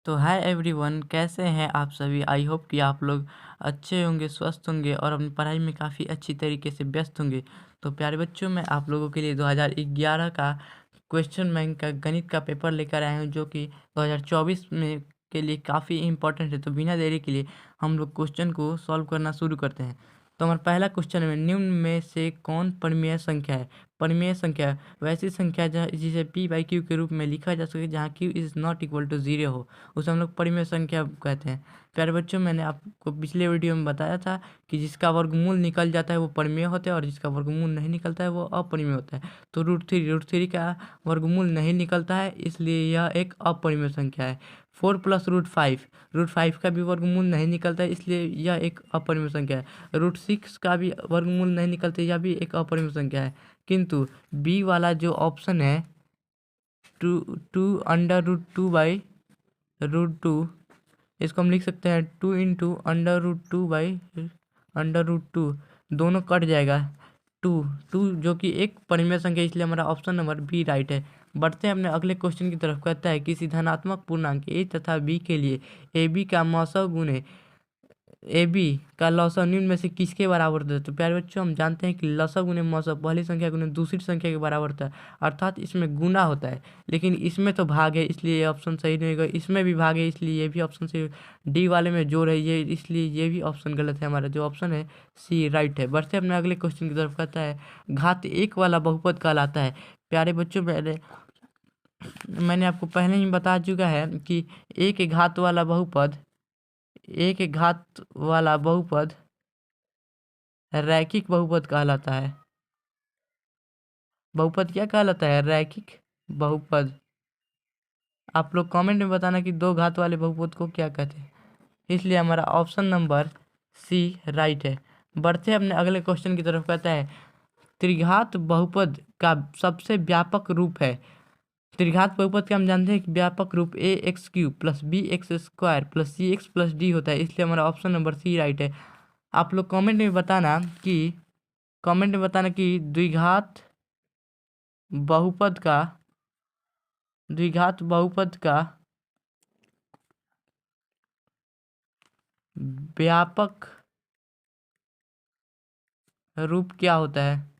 तो hi everyone, कैसे हैं आप सभी। आई होप कि आप लोग अच्छे होंगे, स्वस्थ होंगे और अपनी पढ़ाई में काफ़ी अच्छी तरीके से व्यस्त होंगे। तो प्यारे बच्चों, मैं आप लोगों के लिए 2011 का क्वेश्चन बैंक का गणित का पेपर लेकर आया हूं, जो कि 2024 में के लिए काफ़ी इंपॉर्टेंट है। तो बिना देरी के लिए हम लोग क्वेश्चन को सॉल्व करना शुरू करते हैं। तो हमारा पहला क्वेश्चन है, निम्न में से कौन परिमेय संख्या है। परिमेय संख्या वैसी संख्या जिसे p बाई क्यू के रूप में लिखा जा सके जहाँ q is not equal to 0 हो, उसे हम लोग परिमेय संख्या कहते हैं। प्यारे बच्चों, मैंने आपको पिछले वीडियो में बताया था कि जिसका वर्गमूल निकल जाता है वो परिमेय होता है और जिसका वर्गमूल नहीं निकलता है वो अपरिमेय होता है। तो रूट थ्री का वर्गमूल नहीं निकलता है, इसलिए यह एक अपरिमेय संख्या है। 4 प्लस रूट फाइव का भी वर्गमूल नहीं निकलता है, इसलिए यह एक अपरिमेय संख्या है। रूट 6 का भी वर्गमूल नहीं निकलता, यह भी एक अपरिमेय संख्या है। किंतु बी वाला जो ऑप्शन है, two two under root two by root two, इसको हम लिख सकते हैं 2 × √2/√2, दोनों कट जाएगा। टू जो कि एक परिमेय संख्या, इसलिए हमारा ऑप्शन नंबर बी राइट है। बढ़ते हैं अपने अगले क्वेश्चन की तरफ। कहता है किसी धनात्मक पूर्णांक ए तथा बी के लिए ए बी का मौसव गुणे ए बी का लौसव निम्न में से किसके बराबर होता है। तो प्यारे बच्चों, हम जानते हैं कि लौसव गुणे मौसव पहली संख्या गुणे दूसरी संख्या के बराबर होता है, अर्थात इसमें गुना होता है। लेकिन इसमें तो भाग है, इसलिए ये ऑप्शन सही नहीं होगा। इसमें भी भाग है, इसलिए ये भी ऑप्शन सही। डी वाले में जोड़ है ये, इसलिए ये भी ऑप्शन गलत है। हमारा जो ऑप्शन है सी राइट है। बढ़ते अपने अगले क्वेश्चन की तरफ। कहता है घात एक वाला बहुपद कहलाता है। प्यारे बच्चों, मैंने आपको पहले ही बता चुका है कि एक घात वाला बहुपद रैखिक बहुपद कहलाता है। बहुपद क्या कहलाता है? रैखिक बहुपद। आप लोग कमेंट में बताना कि दो घात वाले बहुपद को क्या कहते हैं। इसलिए हमारा ऑप्शन नंबर सी राइट है। बढ़ते हैं अपने अगले क्वेश्चन की तरफ। कहता है त्रिघात बहुपद का सबसे व्यापक रूप है। त्रिघात बहुपद का हम जानते हैं कि व्यापक रूप ax³ + bx² + cx + d होता है, इसलिए हमारा ऑप्शन नंबर सी राइट है। आप लोग कमेंट में बताना कि द्विघात बहुपद का व्यापक रूप क्या होता है।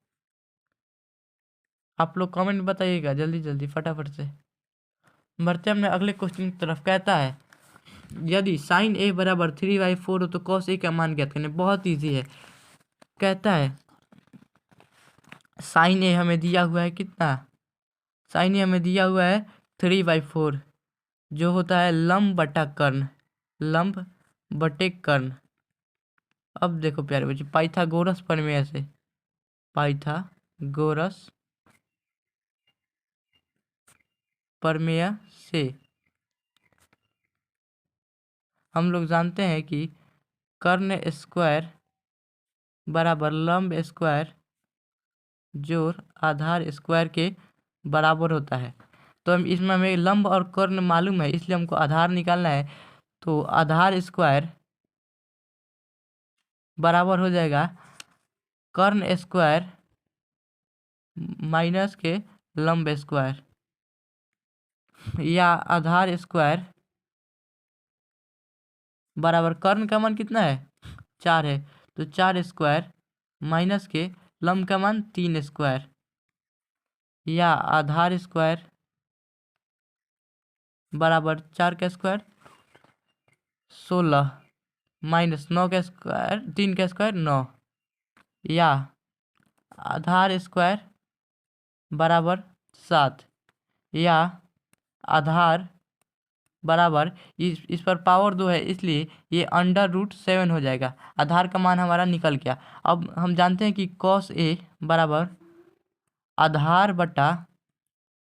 आप लोग कमेंट में बताइएगा जल्दी जल्दी फटाफट से। बढ़ते हमने अगले क्वेश्चन की तरफ। कहता है यदि sin a बराबर 3/4 हो तो cos a का मान ज्ञात करने। बहुत ईजी है। कहता है sin a हमें दिया हुआ है कितना? sin a हमें दिया हुआ है 3/4, जो होता है लंब बटा कर्ण, लंब बटे कर्ण। अब देखो प्यारे बच्चे, पाइथागोरस प्रमेय से हम लोग जानते हैं कि कर्ण स्क्वायर बराबर लंब स्क्वायर जोड़ आधार स्क्वायर के बराबर होता है। तो हम इसमें हमें लंब और कर्ण मालूम है, इसलिए हमको आधार निकालना है। तो आधार स्क्वायर बराबर हो जाएगा कर्ण स्क्वायर माइनस के लंब स्क्वायर, या आधार स्क्वायर बराबर कर्ण का मान कितना है? 4 है, तो 4 स्क्वायर माइनस के लंब का मान 3 स्क्वायर, या आधार स्क्वायर बराबर 4 का स्क्वायर 16 माइनस 9 का स्क्वायर 3 का स्क्वायर 9, या आधार स्क्वायर बराबर 7, या आधार बराबर इस पर पावर 2 है, इसलिए ये √7 हो जाएगा। आधार का मान हमारा निकल गया। अब हम जानते हैं कि cos a बराबर आधार बटा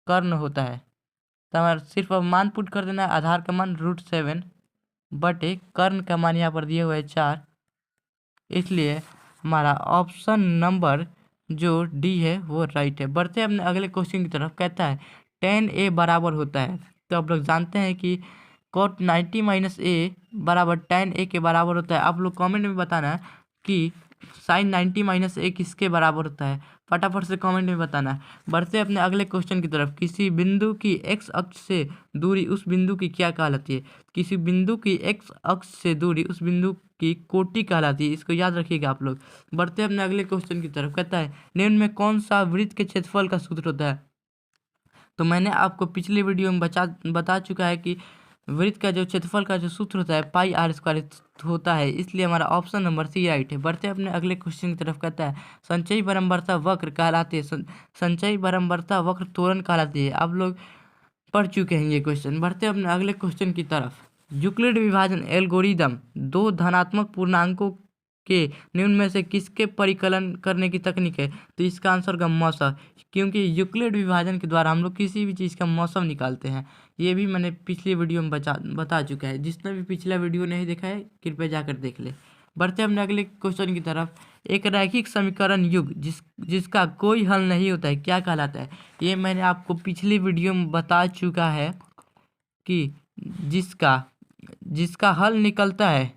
कर्ण होता है, तो हमारा सिर्फ अब मान पुट कर देना है। आधार का मान √7 बटे कर्ण का मान यहाँ पर दिए हुए है 4, इसलिए हमारा ऑप्शन नंबर जो डी है वो राइट है। बढ़ते हैं अपने अगले क्वेश्चन की तरफ। कहता है tan a बराबर होता है। तो आप लोग जानते हैं कि cot 90 - a बराबर tan a के बराबर होता है। आप लोग कमेंट में बताना कि साइन 90 माइनस ए किसके बराबर होता है? फटाफट से कमेंट में बताना है। बढ़ते अपने अगले क्वेश्चन की तरफ। किसी बिंदु की एक्स अक्ष से दूरी उस बिंदु की क्या कहलाती है? किसी बिंदु की एक्स अक्ष से दूरी उस बिंदु की कोटि कहलाती है। इसको याद रखिएगा आप लोग। बढ़ते अपने अगले क्वेश्चन की तरफ। कहता है निम्न में कौन सा वृत्त के क्षेत्रफल का सूत्र होता है? तो मैंने आपको पिछले वीडियो में बता चुका है कि वृत्त का जो क्षेत्रफल का जो सूत्र होता है पाई आर स्क्वायर होता है, इसलिए हमारा ऑप्शन नंबर सी राइट है। बढ़ते अपने अगले क्वेश्चन की तरफ। कहता है संचयी बारंबारता वक्र कहलाती है, संचयी बारंबारता वक्र त्वरण कहलाती है। आप लोग पढ़ चुके हैं ये क्वेश्चन। बढ़ते अपने अगले क्वेश्चन की तरफ। यूक्लिड विभाजन एल्गोरिदम दो धनात्मक पूर्णांकों के निम्न में से किसके परिकलन करने की तकनीक है? तो इसका आंसर होगा मौसम, क्योंकि यूक्लिड विभाजन के द्वारा हम लोग किसी भी चीज़ का मौसम निकालते हैं। ये भी मैंने पिछली वीडियो में बता चुका है। जिसने भी पिछला वीडियो नहीं देखा है कृपया जाकर देख ले। बढ़ते अपने अगले क्वेश्चन की तरफ। एक रैखिक समीकरण युग जिसका कोई हल नहीं होता है क्या कहलाता है? ये मैंने आपको पिछली वीडियो में बता चुका है कि जिसका जिसका हल निकलता है,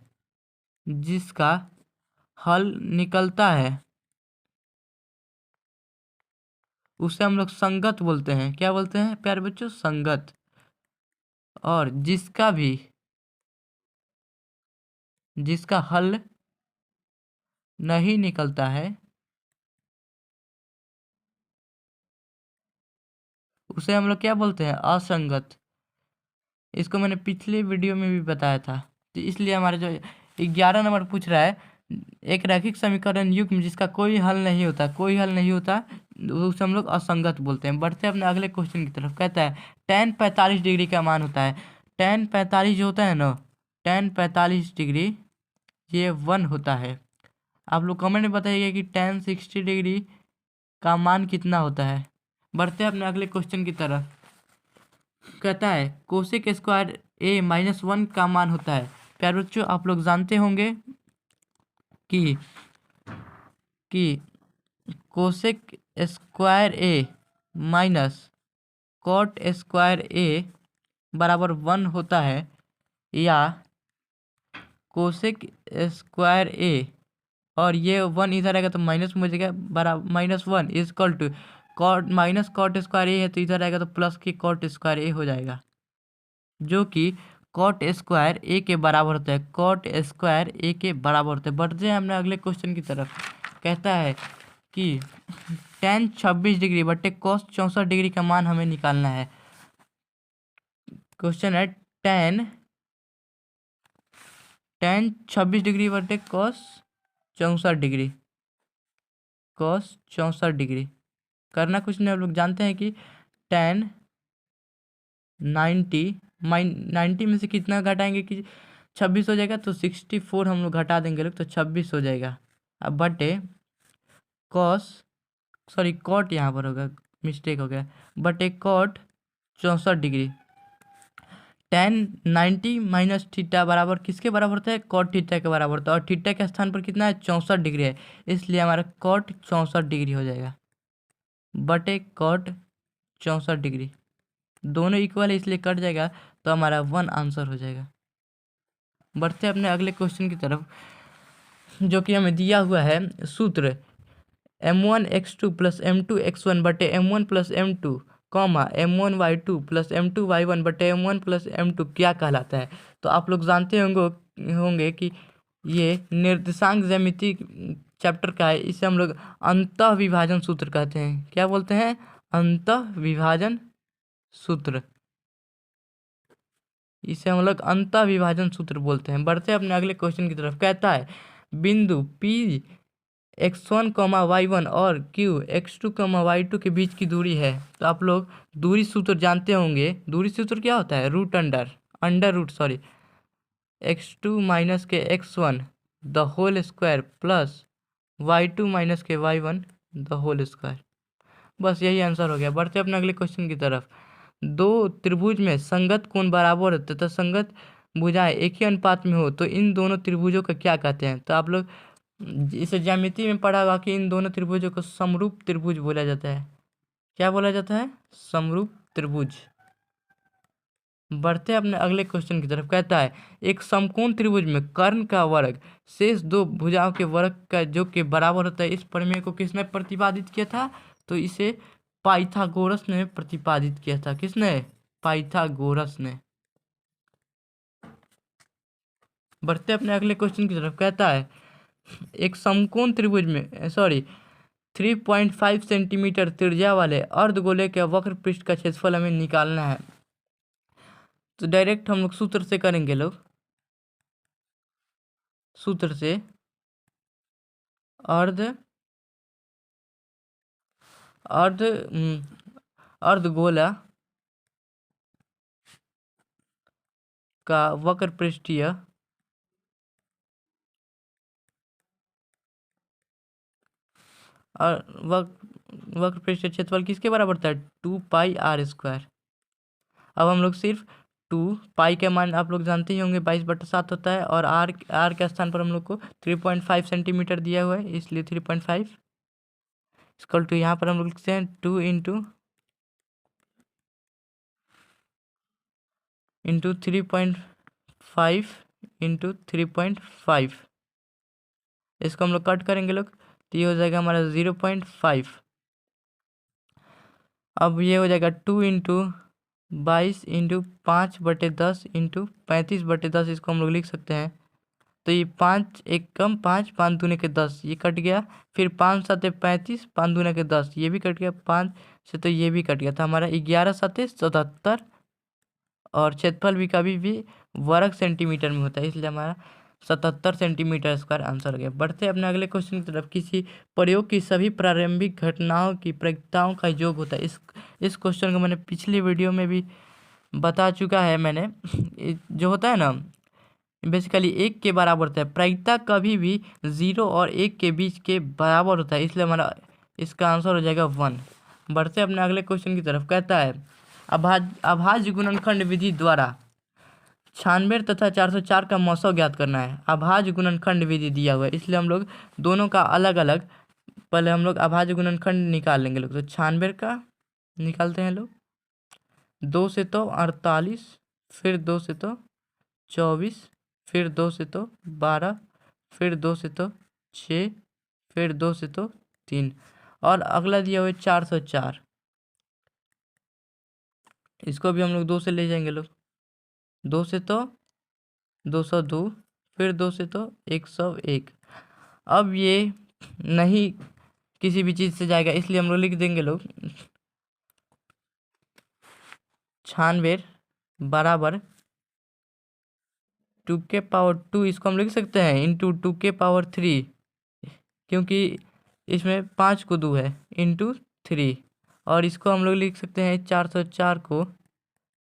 जिसका हल निकलता है उसे हम लोग संगत बोलते हैं। क्या बोलते हैं प्यारे बच्चों? संगत। और जिसका हल नहीं निकलता है उसे हम लोग क्या बोलते हैं? असंगत। इसको मैंने पिछले वीडियो में भी बताया था। तो इसलिए हमारे जो 11 नंबर पूछ रहा है एक रैखिक समीकरण युग्म जिसका कोई हल नहीं होता, कोई हल नहीं होता, उसे हम लोग असंगत बोलते हैं। बढ़ते अपने अगले क्वेश्चन की तरफ। कहता है tan 45 डिग्री का मान होता है। tan 45 जो होता है ना, tan 45 डिग्री ये 1 होता है। आप लोग कमेंट में बताइए कि tan 60 डिग्री का मान कितना होता है। बढ़ते अपने अगले क्वेश्चन की तरफ। कहता है कोसेक स्क्वायर ए -1 का मान होता है। प्यारे बच्चों आप लोग जानते होंगे कि कोसेक स्क्वायर ए माइनस कॉट स्क्वायर ए बराबर 1 होता है, या कोसेक स्क्वायर ए और ये 1 इधर आएगा तो माइनस में जाएगा, बराबर -1 is equal to cot minus cot square A है तो इधर आएगा तो प्लस की कॉट स्क्वायर ए हो जाएगा, जो कि कॉट स्क्वायर ए के बराबर होता है। कॉट स्क्वायर ए के बराबर होता है। बढ़ते हैं हमने अगले क्वेश्चन की तरफ। कहता है कि tan 26 डिग्री बटे cos 64 डिग्री का मान हमें निकालना है। क्वेश्चन है tan 26 डिग्री बटे cos 64 डिग्री, cos 64 डिग्री करना कुछ नहीं। आप लोग जानते हैं कि tan 90 में से कितना घटाएंगे कि 26 हो जाएगा, तो 64 हम लोग घटा देंगे लोग तो 26 हो जाएगा। अब बटे कॉट यहाँ पर होगा, मिस्टेक हो गया, बटे cot 64 degree. tan 90 minus theta बराबर किसके बराबर होता है? कॉट थीटा के बराबर होता है। और थीटा के स्थान पर कितना है? 64 डिग्री है, इसलिए हमारा कॉट 64 डिग्री हो जाएगा बटे कॉट 64 डिग्री। दोनों इक्वल है इसलिए कट जाएगा, तो हमारा 1 आंसर हो जाएगा। बढ़ते अपने अगले क्वेश्चन की तरफ, जो कि हमें दिया हुआ है सूत्र m1x2 प्लस m2x1 बटे m1 plus m2 m1y2 plus m2y1 बटे m1 प्लस m2 क्या कहलाता है? तो आप लोग जानते होंगे कि ये निर्देशांक ज्यामिति चैप्टर का है। इसे हम लोग अंतः विभाजन सूत्र कहते हैं। क्या बोलते हैं? अंतः विभाजन सूत्र। इसे हम लोग अंतः विभाजन सूत्र बोलते हैं। बढ़ते अपने अगले क्वेश्चन की तरफ। कहता है बिंदु P x1, y1 और Q x2, y2 के बीच की दूरी है। तो आप लोग दूरी सूत्र जानते होंगे। दूरी सूत्र क्या होता है? x2 माइनस के x1 the whole square plus y2 minus के y1 द होल स्क्वायर। बस यही आंसर हो गया। बढ़ते अपने अगले क्वेश्चन की तरफ। दो त्रिभुज में संगत कोण बराबर है तथा संगत भुजाएं एक ही अनुपात में हो तो इन दोनों त्रिभुजों को क्या कहते हैं? तो आप लोग इसे ज्यामिति में पढ़ा होगा कि इन दोनों त्रिभुजों को समरूप त्रिभुज बोला जाता है। क्या बोला जाता है? समरूप त्रिभुज। बढ़ते हैं अपने अगले क्वेश्चन की तरफ। कहता है एक समकोण त्रिभुज में कर्ण का वर्ग शेष दो भुजाओं के वर्ग का जो के बराबर होता है, इस प्रमेय को किसने प्रतिपादित किया था? तो इसे पाइथागोरस ने प्रतिपादित किया था। किसने? पाइथागोरस ने। बढ़ते अपने अगले क्वेश्चन की तरफ। कहता है एक समकोण त्रिभुज में 3.5 सेंटीमीटर त्रिज्या वाले अर्धगोले के वक्र पृष्ठ का क्षेत्रफल हमें निकालना है। तो डायरेक्ट हम लोग सूत्र से करेंगे लोग। सूत्र से अर्धगोला का वक्र पृष्ठीय और वक्र पृष्ठीय क्षेत्रफल किसके बराबर था? 2πr²। अब हम लोग सिर्फ 2 के मान आप लोग जानते ही होंगे 22/7 होता है, और आर के स्थान पर हम लोग को 3.5 सेंटीमीटर दिया हुआ है, इसलिए 3.5 इक्वल टू यहाँ पर हम लोग लिखते हैं 2 इंटू 3.5 इंटू 3.5। इसको हम लोग कट करेंगे लोग, तो ये हो जाएगा हमारा 0.5। अब ये हो जाएगा 2 इंटू 22 इंटू 5/10 इंटू 35/10। इसको हम लोग लिख सकते हैं। तो ये 5 एक कम 5, 5 दूने के 10, ये कट गया। फिर 5 7 35, 5 दूने के 10, ये भी कट गया। 5 से तो ये भी कट गया था हमारा। 11 7 77, और क्षेत्रफल भी कभी भी वर्ग सेंटीमीटर में होता है, इसलिए हमारा 77 सेंटीमीटर स्क्वायर आंसर हो गया। बढ़ते अपने अगले क्वेश्चन की तरफ। किसी प्रयोग की सभी प्रारंभिक घटनाओं की प्रायिकताओं का योग होता है। इस क्वेश्चन को मैंने पिछली वीडियो में भी बता चुका है मैंने। जो होता है ना, बेसिकली 1 के बराबर होता है। प्रायिकता कभी भी 0 और 1 के बीच के बराबर होता है, इसलिए हमारा इसका आंसर हो जाएगा 1। बढ़ते अपने अगले क्वेश्चन की तरफ। कहता है अभाज्य गुणनखंड विधि द्वारा 96 तथा 404 का मौसो ज्ञात करना है। अभाज्य गुणनखंड विधि दिया हुआ है, इसलिए हम लोग दोनों का अलग अलग पहले हम लोग अभाज्य गुणनखंड निकाल लेंगे लोग। तो 96 का निकालते हैं लोग। 2 से तो 48, फिर 2 से तो 24, फिर 2 से तो 12, फिर 2 से तो 6, फिर 2 से तो 3, और अगला दिया हुआ है 404। इसको भी हम लोग 2 से ले जाएंगे लोग। 2 से तो 202, फिर 2 से तो 101। अब ये नहीं किसी भी चीज़ से जाएगा, इसलिए हम लोग लिख देंगे लोग 96 बराबर 2 इसको हम लिख सकते हैं इंटू 2 क्योंकि इसमें 5 को 2 है, इंटू 3। और इसको हम लोग लिख सकते हैं 404 को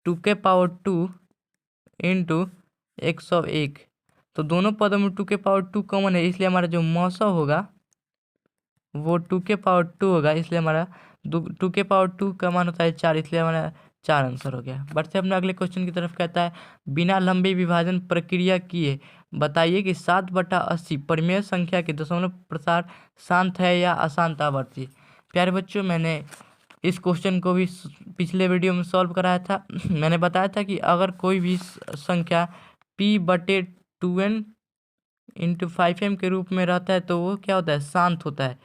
2 इंटू 101। तो दोनों पदों में 2 कॉमन है, इसलिए हमारा जो मौसा होगा वो 2 होगा, इसलिए हमारा 2 का मान होता है 4, इसलिए हमारा 4 आंसर हो गया। बढ़ते अपने अगले क्वेश्चन की तरफ। कहता है बिना लंबे विभाजन प्रक्रिया किए बताइए कि 7/80 परिमेय संख्या के दशमलव प्रसार शांत है या अशांत आवर्ती। प्यारे बच्चों, मैंने इस क्वेश्चन को भी पिछले वीडियो में सॉल्व कराया था। मैंने बताया था कि अगर कोई भी संख्या p/2n इंटू 5m के रूप में रहता है तो वो क्या होता है? शांत होता है।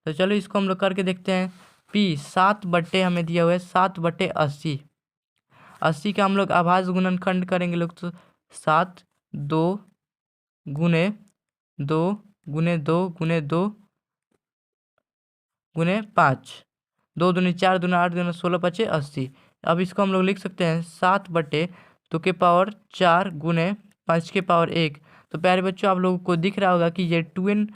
तो चलो इसको हम लोग करके देखते हैं। p 7 हमें दिया हुआ है 7/80। 80 का हम लोग अभाज्य गुणनखंड करेंगे लोग, तो 7 2 गुने 2 गुने 2 गुने 2 गुने 5, 2 दूनी 4 दूना 8 दूना 16 5 80। अब इसको हम लोग लिख सकते हैं 7/2 गुने 5 1। तो प्यारे बच्चों, आप लोगों को दिख रहा होगा कि ये 2n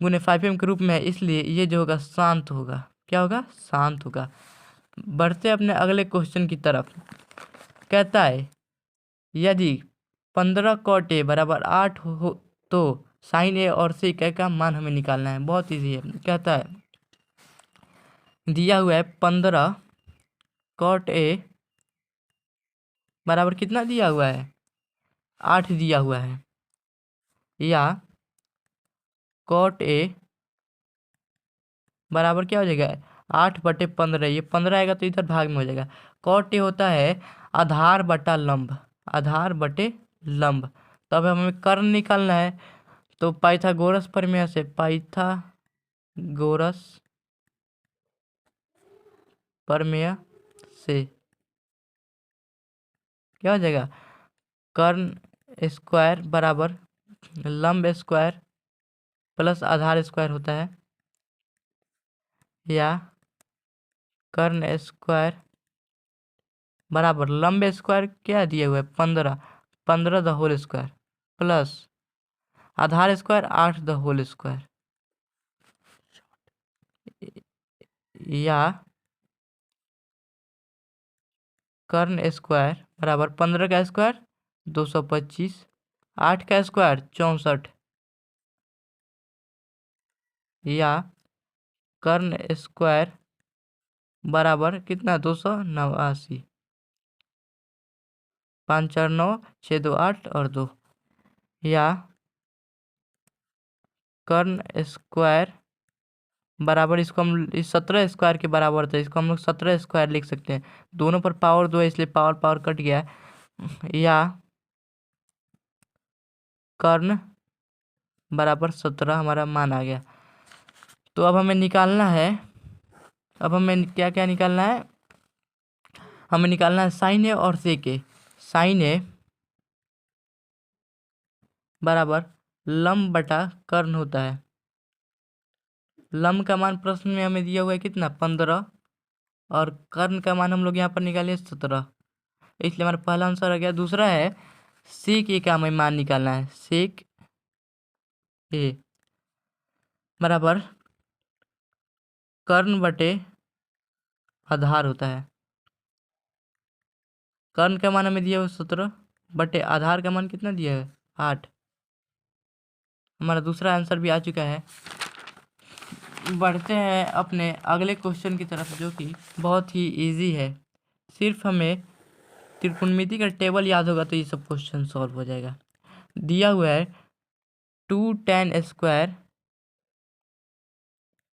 गुने 5m के रूप में है, इसलिए ये जो होगा शांत होगा। क्या होगा? शांत होगा। बढ़ते अपने अगले क्वेश्चन की तरफ। कहता है यदि 15 cot a बराबर 8 हो तो sin a और sec a का मान हमें निकालना है। बहुत ईजी है। कहता है दिया हुआ है 15 cot a बराबर कितना दिया हुआ है? 8 दिया हुआ है, या cot a बराबर क्या हो जाएगा? 8/15। ये 15 आएगा तो इधर भाग में हो जाएगा। cot a होता है आधार बटा लंब, आधार बटे लंब। तो अब हमें कर्ण निकालना है, तो पाइथागोरस प्रमेय से, पाइथागोरस प्रमेय से क्या हो जाएगा, कर्ण स्क्वायर बराबर लंब स्क्वायर प्लस आधार स्क्वायर होता है, या कर्ण स्क्वायर बराबर लंब स्क्वायर क्या दिया हुआ है 15, 15 द होल स्क्वायर प्लस आधार स्क्वायर 8 द होल स्क्वायर, या कर्ण स्क्वायर बराबर 15 का स्क्वायर 225, 8 का स्क्वायर 64, या कर्ण स्क्वायर बराबर कितना 289, 5 4 9 6 2 8 और 2, या कर्ण स्क्वायर बराबर, इसको हम इस 17 स्क्वायर के बराबर था, इसको हम लोग 17 स्क्वायर लिख सकते हैं, दोनों पर पावर 2 है इसलिए पावर पावर कट गया है, या कर्ण बराबर 17 हमारा मान आ गया। तो अब हमें निकालना है, अब हमें क्या क्या निकालना है, हमें निकालना है साइन ए और सेक ए। साइन ए बराबर लंब बटा कर्ण होता है, लंब का मान प्रश्न में हमें दिया हुआ है कितना 15, और कर्ण का मान हम लोग यहाँ पर निकाले 17, इसलिए हमारा पहला आंसर आ गया। दूसरा है सेक ए का हमें मान निकालना है, सेक ए बराबर कर्ण बटे आधार होता है, कर्ण का मान हमें दिया हुआ 17 बटे आधार का मान कितना दिया है 8। हमारा दूसरा आंसर भी आ चुका है। बढ़ते हैं अपने अगले क्वेश्चन की तरफ, जो कि बहुत ही इजी है, सिर्फ हमें त्रिकोणमिति का टेबल याद होगा तो ये सब क्वेश्चन सॉल्व हो जाएगा। दिया हुआ है 2 tan square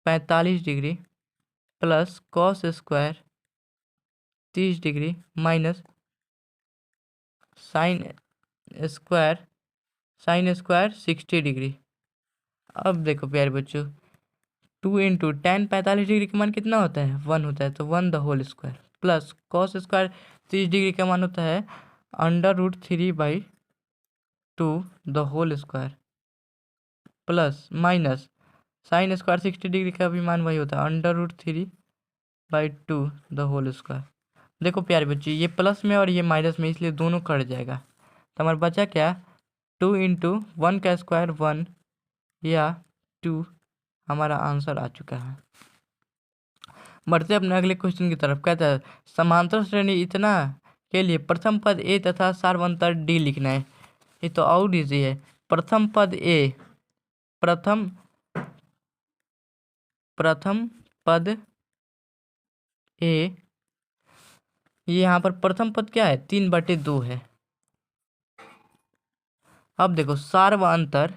45 degree plus cos square 30 degree minus sine square 60 degree. अब देखो प्यारे बच्चों, 2 इंटू टेन 45 डिग्री का मान कितना होता है 1 होता है, तो 1 the whole square plus cos square 30 degree का मान होता है √3/2 the whole square plus minus sine square 60 degree का भी मान वही होता है √3/2 द होल स्क्वायर। देखो प्यारे बच्चे, ये प्लस में और ये माइनस में, इसलिए दोनों कट जाएगा, तो हमारा बचा क्या 2 इंटू 1 का स्क्वायर 1 या 2, हमारा आंसर आ चुका है। बढ़ते अपने अगले क्वेश्चन की तरफ। कहता है समांतर श्रेणी इतना के लिए प्रथम पद ए तथा सार्वंतर डी लिखना है। ये तो और इजी है। प्रथम पद ए, प्रथम पद ए, ये यहाँ पर प्रथम पद क्या है 3/2 है। अब देखो सार्वंतर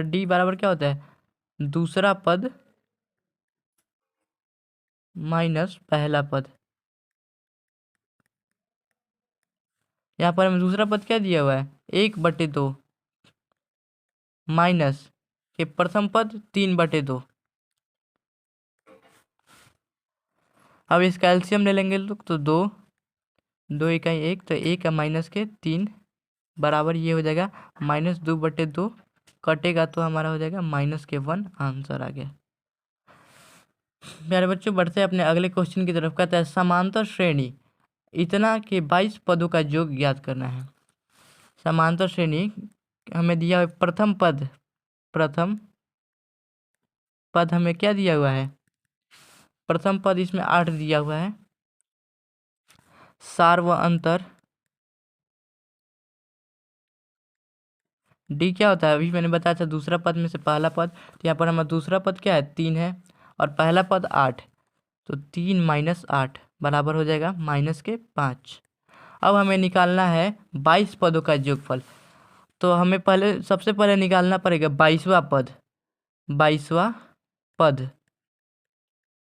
डी बराबर क्या होता है दूसरा पद माइनस पहला पद। यहाँ पर हमें दूसरा पद क्या दिया हुआ है 1/2 माइनस के प्रथम पद 3/2। अब इसका एलसीएम ले लेंगे लोग, तो 2 इकाई 1, तो 1 का माइनस के 3 बराबर ये हो जाएगा -2/2, कटेगा तो हमारा हो जाएगा -1। आंसर आ गया। प्यारे बच्चों, बढ़ते हैं अपने अगले क्वेश्चन की तरफ। कहता है समांतर श्रेणी इतना के 22 पदों का योग ज्ञात करना है। समांतर श्रेणी हमें दिया हुआ प्रथम पद हमें क्या दिया हुआ है प्रथम पद, इसमें 8 दिया हुआ है। सार्वंतर डी क्या होता है अभी मैंने बताया था, दूसरा पद में से पहला पद, तो यहाँ पर हमारा दूसरा पद क्या है 3 है और पहला पद 8, तो 3 - 8 बराबर हो जाएगा -5। अब हमें निकालना है 22 पदों का योगफल। तो हमें सबसे पहले निकालना पड़ेगा 22वां पद।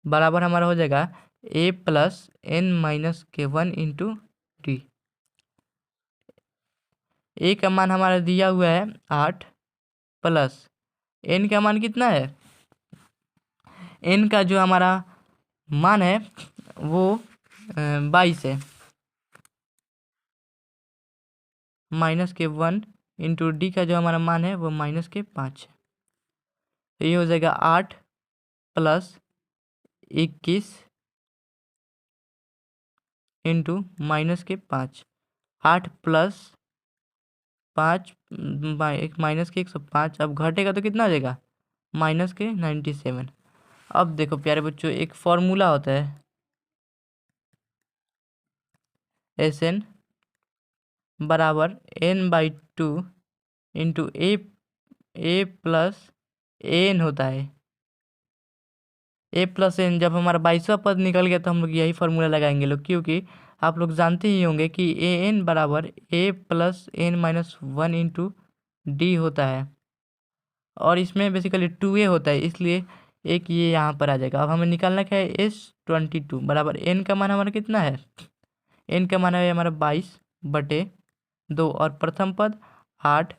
बराबर हमारा हो जाएगा a प्लस n माइनस के 1 इंटू डी। ए का मान हमारा दिया हुआ है 8 प्लस n का मान कितना है, n का जो हमारा मान है वो 22 है, माइनस के 1 इंटू डी का जो हमारा मान है वो माइनस के 5 है। तो ये हो जाएगा 8 प्लस 21 इंटू माइनस के 5। 8 प्लस 5 एक माइनस के 105। अब घटेगा तो कितना हो जाएगा, माइनस के 97। अब देखो प्यारे बच्चों, एक फॉर्मूला होता है Sn बराबर n/2 इंटू ए प्लस एन होता है। ए प्लस एन जब हमारा 22वां पद निकल गया तो हम लोग यही फॉर्मूला लगाएंगे लोग, क्योंकि आप लोग जानते ही होंगे कि ए एन बराबर A plus N minus 1 into D होता है, और इसमें बेसिकली 2a होता है, इसलिए एक ये यहाँ पर आ जाएगा। अब हमें निकालना क्या है, S22 बराबर n का मान हमारा कितना है, n का मान है हमारा 22/2 और प्रथम पद 8,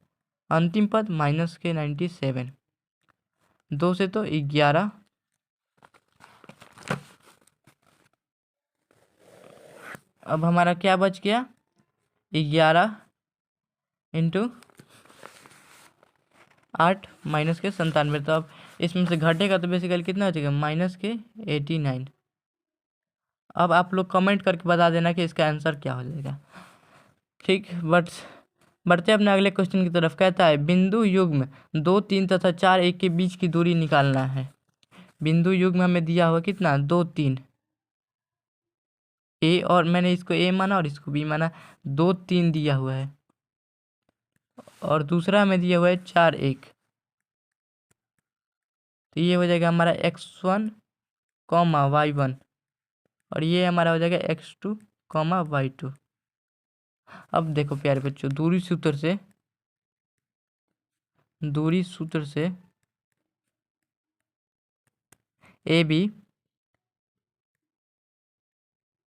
अंतिम पद माइनस के 97। 2 से तो 11, अब हमारा क्या बच गया, 11 इंटू 8 माइनस के 97। तो अब इसमें से घटेगा तो बेसिकली कितना हो जाएगा, माइनस के 89। अब आप लोग कमेंट करके बता देना कि इसका आंसर क्या हो जाएगा। ठीक, बट बढ़ते अपने अगले क्वेश्चन की तरफ। कहता है बिंदु युग्म 2, 3 तथा 4, 1 के बीच की दूरी निकालना है। बिंदु युग्म हमें दिया हुआ कितना, 2, 3 ए, और मैंने इसको ए माना और इसको बी माना, 2, 3 दिया हुआ है, और दूसरा हमें दिया हुआ है 4, 1। तो ये हो जाएगा हमारा x1 y1, और ये हमारा हो जाएगा x2 y2। अब देखो प्यारे बच्चों, दूरी सूत्र से ए बी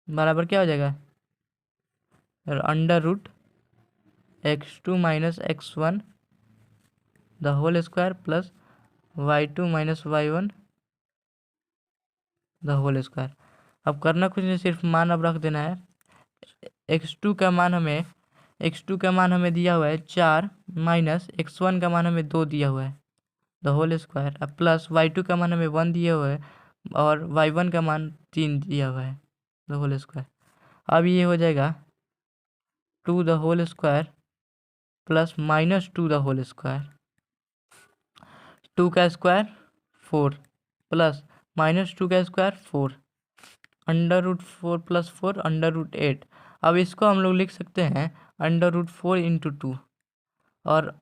बराबर क्या हो जाएगा, under root x2 minus x1 the whole square plus y2 minus y1 the whole square. अब करना कुछ नहीं, सिर्फ मान अब रख देना है। x2 का मान हमें दिया हुआ है 4, माइनस x1 का मान हमें 2 दिया हुआ है द होल स्क्वायर, अब प्लस y2 का मान हमें 1 दिया हुआ है और y1 का मान 3 दिया हुआ है द होल स्क्वायर। अब ये हो जाएगा 2 the whole square plus minus 2 the whole square, 2 का स्क्वायर 4 प्लस माइनस 2 का square 4, under root 4 plus 4 under root 8। अब इसको हम लोग लिख सकते हैं अंडर रूट 4 इंटू 2, और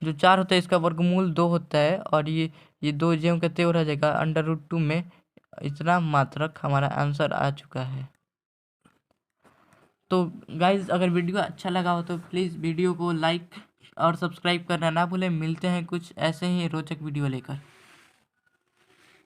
जो 4 होता है इसका वर्गमूल 2 होता है, और ये 2 ज्यों का त्यों रह जाएगा। अंडर रूट 2 में इतना मात्रक हमारा आंसर आ चुका है। तो गाइज, अगर वीडियो अच्छा लगा हो तो प्लीज़ वीडियो को लाइक और सब्सक्राइब करना ना भूलें। मिलते हैं कुछ ऐसे ही रोचक वीडियो लेकर।